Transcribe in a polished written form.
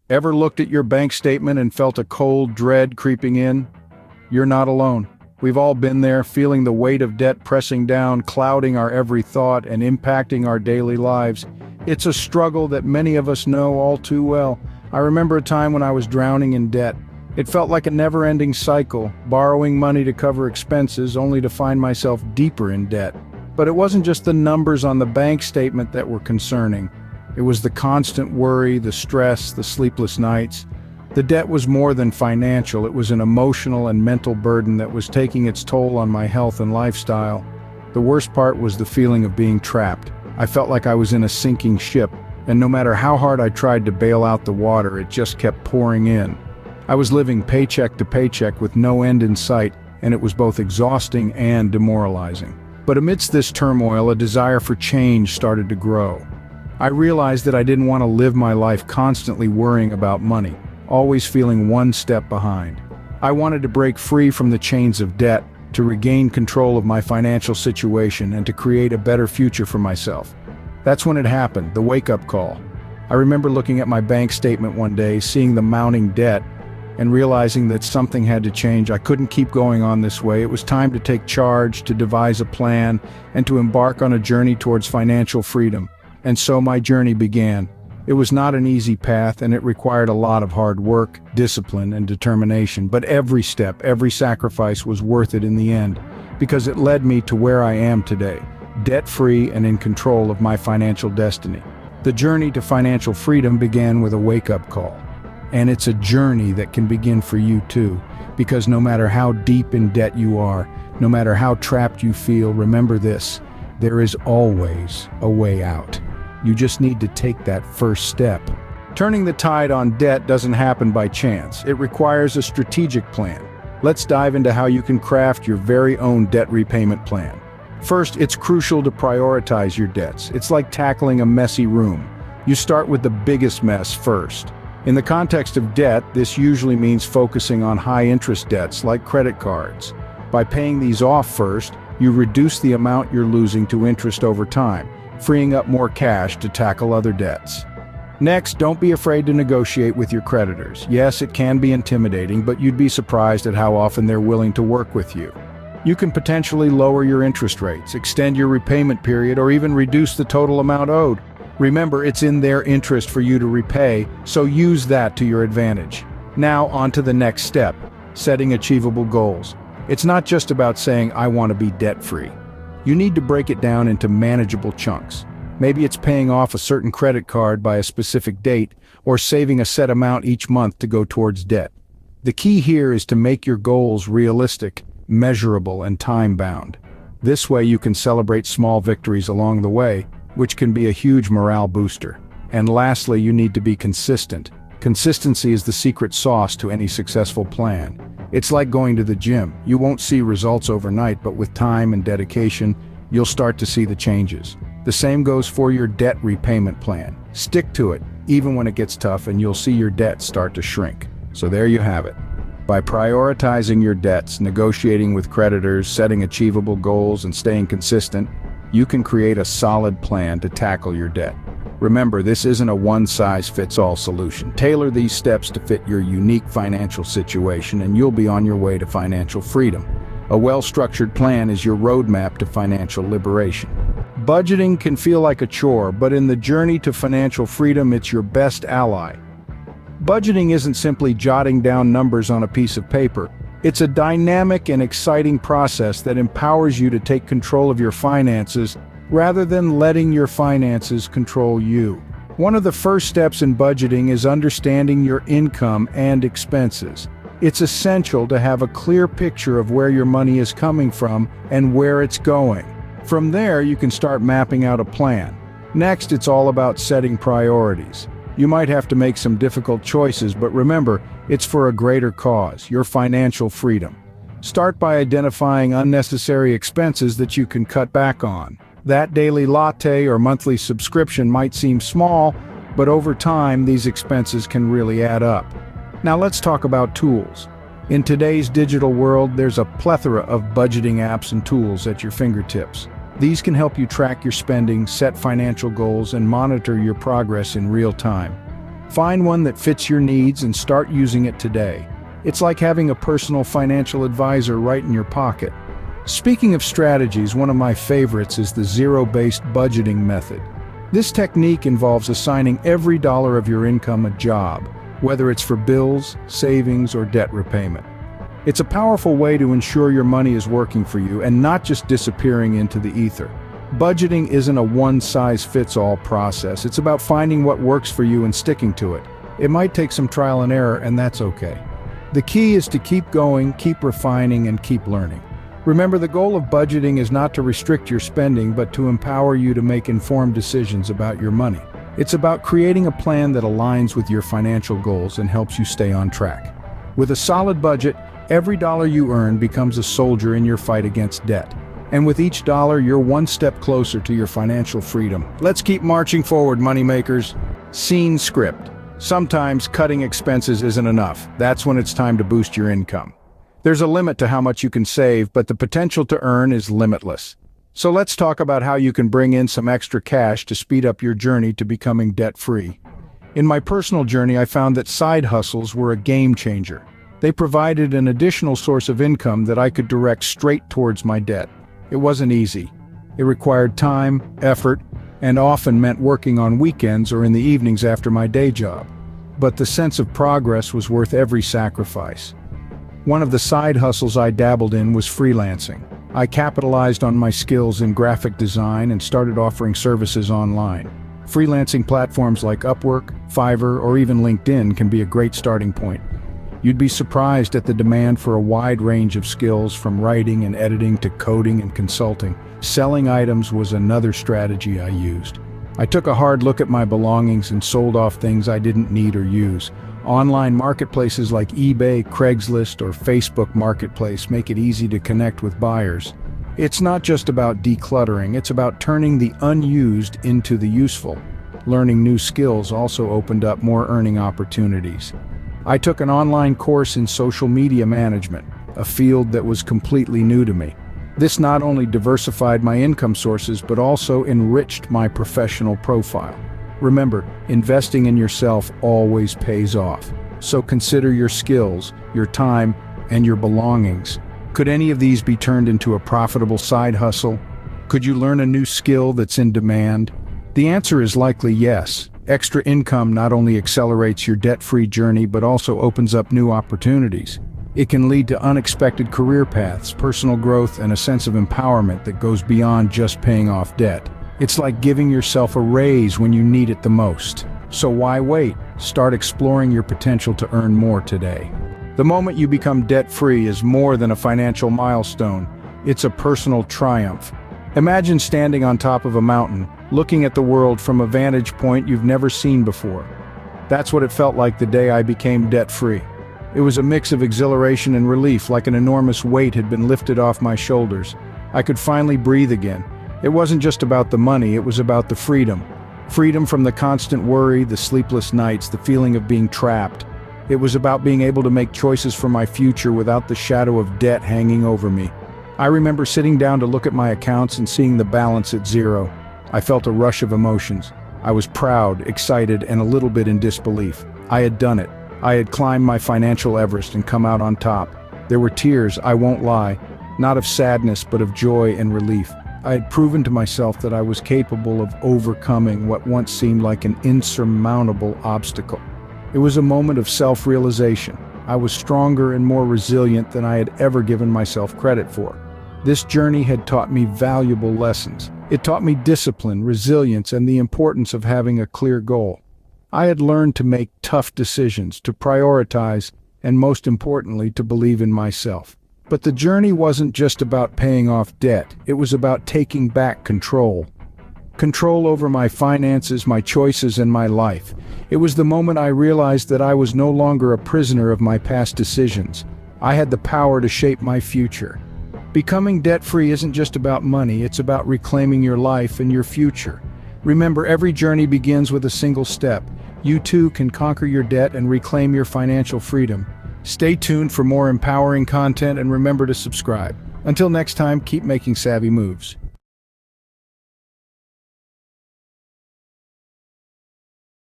Ever looked at your bank statement and felt a cold dread creeping in? You're not alone. We've all been there, feeling the weight of debt pressing down, clouding our every thought, and impacting our daily lives. It's a struggle that many of us know all too well. I remember a time when I was drowning in debt. It felt like a never-ending cycle, borrowing money to cover expenses only to find myself deeper in debt. But it wasn't just the numbers on the bank statement that were concerning. It was the constant worry, the stress, the sleepless nights. The debt was more than financial. It was an emotional and mental burden that was taking its toll on my health and lifestyle. The worst part was the feeling of being trapped. I felt like I was in a sinking ship, and no matter how hard I tried to bail out the water, it just kept pouring in. I was living paycheck to paycheck with no end in sight, and it was both exhausting and demoralizing. But amidst this turmoil, a desire for change started to grow. I realized that I didn't want to live my life constantly worrying about money, always feeling one step behind. I wanted to break free from the chains of debt, to regain control of my financial situation, and to create a better future for myself. That's when it happened, the wake-up call. I remember looking at my bank statement one day, seeing the mounting debt, and realizing that something had to change. I couldn't keep going on this way. It was time to take charge, to devise a plan, and to embark on a journey towards financial freedom. And so my journey began. It was not an easy path, and it required a lot of hard work, discipline, and determination. But every step, every sacrifice was worth it in the end, because it led me to where I am today, debt-free and in control of my financial destiny. The journey to financial freedom began with a wake-up call. And it's a journey that can begin for you too, because no matter how deep in debt you are, no matter how trapped you feel, remember this: there is always a way out. You just need to take that first step. Turning the tide on debt doesn't happen by chance. It requires a strategic plan. Let's dive into how you can craft your very own debt repayment plan. First, it's crucial to prioritize your debts. It's like tackling a messy room. You start with the biggest mess first. In the context of debt, this usually means focusing on high-interest debts like credit cards. By paying these off first, you reduce the amount you're losing to interest over time, freeing up more cash to tackle other debts. Next, don't be afraid to negotiate with your creditors. Yes, it can be intimidating, but you'd be surprised at how often they're willing to work with you. You can potentially lower your interest rates, extend your repayment period, or even reduce the total amount owed. Remember, it's in their interest for you to repay, so use that to your advantage. Now, on to the next step, setting achievable goals. It's not just about saying, "I want to be debt-free." You need to break it down into manageable chunks. Maybe it's paying off a certain credit card by a specific date, or saving a set amount each month to go towards debt. The key here is to make your goals realistic, measurable, and time-bound. This way you can celebrate small victories along the way, which can be a huge morale booster. And lastly, you need to be consistent. Consistency is the secret sauce to any successful plan. It's like going to the gym. You won't see results overnight, but with time and dedication, you'll start to see the changes. The same goes for your debt repayment plan. Stick to it, even when it gets tough, and you'll see your debt start to shrink. So there you have it. By prioritizing your debts, negotiating with creditors, setting achievable goals, and staying consistent, you can create a solid plan to tackle your debt. Remember, this isn't a one-size-fits-all solution. Tailor these steps to fit your unique financial situation, and you'll be on your way to financial freedom. A well-structured plan is your roadmap to financial liberation. Budgeting can feel like a chore, but in the journey to financial freedom, it's your best ally. Budgeting isn't simply jotting down numbers on a piece of paper. It's a dynamic and exciting process that empowers you to take control of your finances rather than letting your finances control you. One of the first steps in budgeting is understanding your income and expenses. It's essential to have a clear picture of where your money is coming from and where it's going. From there, you can start mapping out a plan. Next, it's all about setting priorities. You might have to make some difficult choices, but remember, it's for a greater cause, your financial freedom. Start by identifying unnecessary expenses that you can cut back on. That daily latte or monthly subscription might seem small, but over time, these expenses can really add up. Now let's talk about tools. In today's digital world, there's a plethora of budgeting apps and tools at your fingertips. These can help you track your spending, set financial goals, and monitor your progress in real time. Find one that fits your needs and start using it today. It's like having a personal financial advisor right in your pocket. Speaking of strategies, one of my favorites is the zero-based budgeting method. This technique involves assigning every dollar of your income a job, whether it's for bills, savings, or debt repayment. It's a powerful way to ensure your money is working for you and not just disappearing into the ether. Budgeting isn't a one-size-fits-all process. It's about finding what works for you and sticking to it. It might take some trial and error, and that's okay. The key is to keep going, keep refining, and keep learning. Remember, the goal of budgeting is not to restrict your spending, but to empower you to make informed decisions about your money. It's about creating a plan that aligns with your financial goals and helps you stay on track. With a solid budget, every dollar you earn becomes a soldier in your fight against debt. And with each dollar, you're one step closer to your financial freedom. Let's keep marching forward, moneymakers. Scene script. Sometimes cutting expenses isn't enough. That's when it's time to boost your income. There's a limit to how much you can save, but the potential to earn is limitless. So let's talk about how you can bring in some extra cash to speed up your journey to becoming debt-free. In my personal journey, I found that side hustles were a game changer. They provided an additional source of income that I could direct straight towards my debt. It wasn't easy. It required time, effort, and often meant working on weekends or in the evenings after my day job. But the sense of progress was worth every sacrifice. One of the side hustles I dabbled in was freelancing. I capitalized on my skills in graphic design and started offering services online. Freelancing platforms like Upwork, Fiverr, or even LinkedIn can be a great starting point. You'd be surprised at the demand for a wide range of skills, from writing and editing to coding and consulting. Selling items was another strategy I used. I took a hard look at my belongings and sold off things I didn't need or use. Online marketplaces like eBay, Craigslist, or Facebook Marketplace make it easy to connect with buyers. It's not just about decluttering, it's about turning the unused into the useful. Learning new skills also opened up more earning opportunities. I took an online course in social media management, a field that was completely new to me. This not only diversified my income sources, but also enriched my professional profile. Remember, investing in yourself always pays off. So consider your skills, your time, and your belongings. Could any of these be turned into a profitable side hustle? Could you learn a new skill that's in demand? The answer is likely yes. Extra income not only accelerates your debt-free journey, but also opens up new opportunities. It can lead to unexpected career paths, personal growth, and a sense of empowerment that goes beyond just paying off debt. It's like giving yourself a raise when you need it the most. So why wait? Start exploring your potential to earn more today. The moment you become debt-free is more than a financial milestone. It's a personal triumph. Imagine standing on top of a mountain, looking at the world from a vantage point you've never seen before. That's what it felt like the day I became debt-free. It was a mix of exhilaration and relief, like an enormous weight had been lifted off my shoulders. I could finally breathe again. It wasn't just about the money, it was about the freedom. Freedom from the constant worry, the sleepless nights, the feeling of being trapped. It was about being able to make choices for my future without the shadow of debt hanging over me. I remember sitting down to look at my accounts and seeing the balance at zero. I felt a rush of emotions. I was proud, excited, and a little bit in disbelief. I had done it. I had climbed my financial Everest and come out on top. There were tears, I won't lie, not of sadness but of joy and relief. I had proven to myself that I was capable of overcoming what once seemed like an insurmountable obstacle. It was a moment of self-realization. I was stronger and more resilient than I had ever given myself credit for. This journey had taught me valuable lessons. It taught me discipline, resilience, and the importance of having a clear goal. I had learned to make tough decisions, to prioritize, and most importantly, to believe in myself. But the journey wasn't just about paying off debt. It was about taking back control. Control over my finances, my choices, and my life. It was the moment I realized that I was no longer a prisoner of my past decisions. I had the power to shape my future. Becoming debt-free isn't just about money, it's about reclaiming your life and your future. Remember, every journey begins with a single step. You too can conquer your debt and reclaim your financial freedom. Stay tuned for more empowering content and remember to subscribe. Until next time, keep making savvy moves.